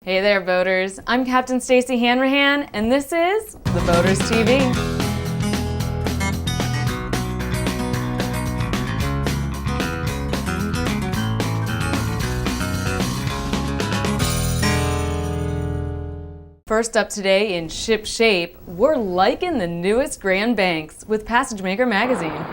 Hey there, voters. I'm Captain Stacy Hanrahan, and this is the Voters TV. First up today in Ship Shape, we're liking the newest Grand Banks with Passagemaker magazine.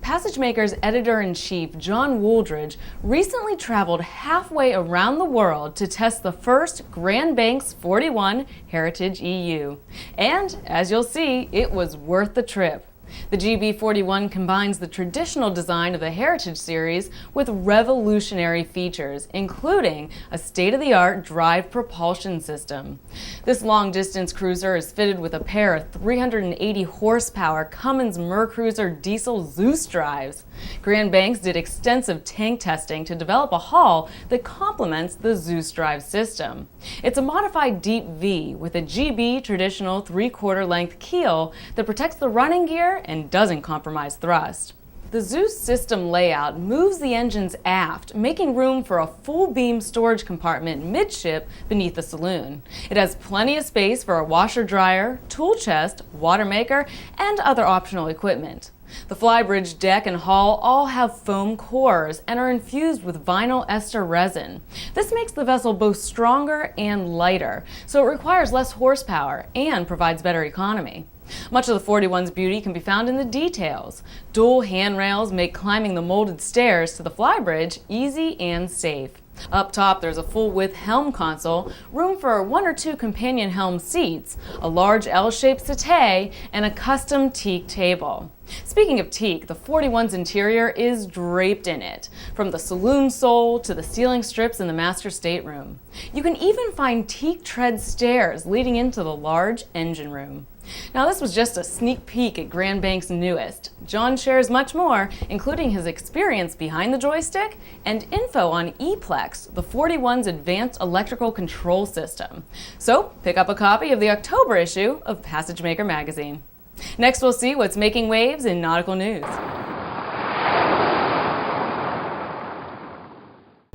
Passagemaker's editor-in-chief, John Wooldridge, recently traveled halfway around the world to test the first Grand Banks 41 Heritage EU. And, as you'll see, it was worth the trip. The GB41 combines the traditional design of the Heritage series with revolutionary features, including a state-of-the-art drive propulsion system. This long-distance cruiser is fitted with a pair of 380 horsepower Cummins Mercruiser diesel Zeus drives. Grand Banks did extensive tank testing to develop a hull that complements the Zeus drive system. It's a modified deep V with a GB traditional 3/4 length keel that protects the running gear and doesn't compromise thrust. The Zeus system layout moves the engines aft, making room for a full beam storage compartment midship beneath the saloon. It has plenty of space for a washer dryer, tool chest, water maker, and other optional equipment. The flybridge deck and hull all have foam cores and are infused with vinyl ester resin. This makes the vessel both stronger and lighter, so it requires less horsepower and provides better economy. Much of the 41's beauty can be found in the details. Dual handrails make climbing the molded stairs to the flybridge easy and safe. Up top, there's a full-width helm console, room for 1 or 2 companion helm seats, a large L-shaped settee, and a custom teak table. Speaking of teak, the 41's interior is draped in it, from the saloon sole to the ceiling strips in the master stateroom. You can even find teak tread stairs leading into the large engine room. Now, this was just a sneak peek at Grand Banks' newest. John shares much more, including his experience behind the joystick and info on ePlex, the 41's advanced electrical control system. So, pick up a copy of the October issue of Passagemaker magazine. Next, we'll see what's making waves in nautical news.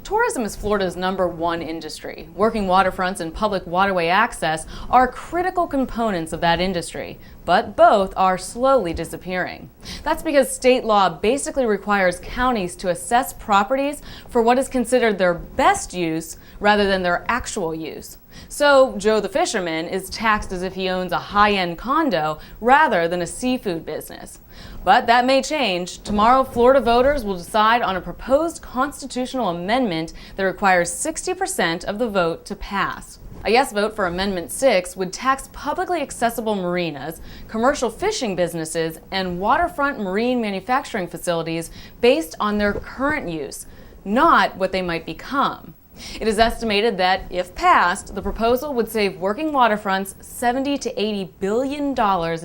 Tourism is Florida's #1 industry. Working waterfronts and public waterway access are critical components of that industry, but both are slowly disappearing. That's because state law basically requires counties to assess properties for what is considered their best use rather than their actual use. So Joe the fisherman is taxed as if he owns a high-end condo rather than a seafood business. But that may change. Tomorrow, Florida voters will decide on a proposed constitutional amendment that requires 60% of the vote to pass. A yes vote for Amendment 6 would tax publicly accessible marinas, commercial fishing businesses, and waterfront marine manufacturing facilities based on their current use, not what they might become. It is estimated that, if passed, the proposal would save working waterfronts $70 to $80 billion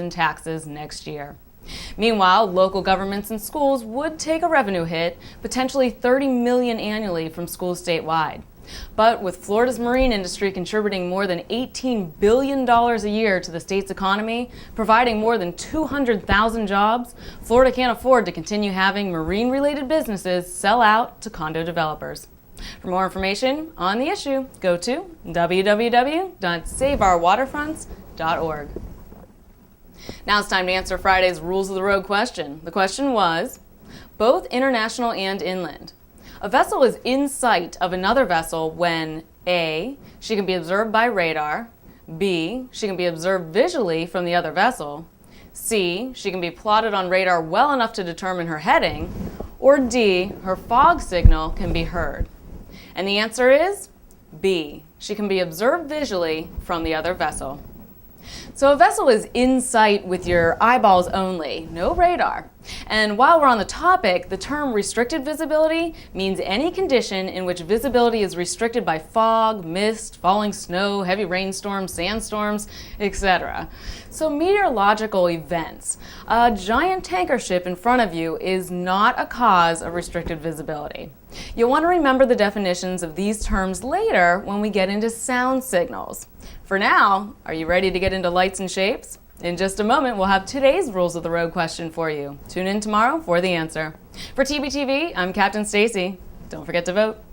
in taxes next year. Meanwhile, local governments and schools would take a revenue hit, potentially $30 million annually from schools statewide. But with Florida's marine industry contributing more than $18 billion a year to the state's economy, providing more than 200,000 jobs, Florida can't afford to continue having marine-related businesses sell out to condo developers. For more information on the issue, go to www.saveourwaterfronts.org. Now it's time to answer Friday's Rules of the Road question. The question was, both international and inland. A vessel is in sight of another vessel when A, she can be observed by radar, B, she can be observed visually from the other vessel, C, she can be plotted on radar well enough to determine her heading, or D, her fog signal can be heard. And the answer is B. She can be observed visually from the other vessel. So a vessel is in sight with your eyeballs only, no radar. And while we're on the topic, the term restricted visibility means any condition in which visibility is restricted by fog, mist, falling snow, heavy rainstorms, sandstorms, etc. So meteorological events. A giant tanker ship in front of you is not a cause of restricted visibility. You'll want to remember the definitions of these terms later when we get into sound signals. For now, are you ready to get into lights and shapes? In just a moment, we'll have today's Rules of the Road question for you. Tune in tomorrow for the answer. For TBTV, I'm Captain Stacy. Don't forget to vote.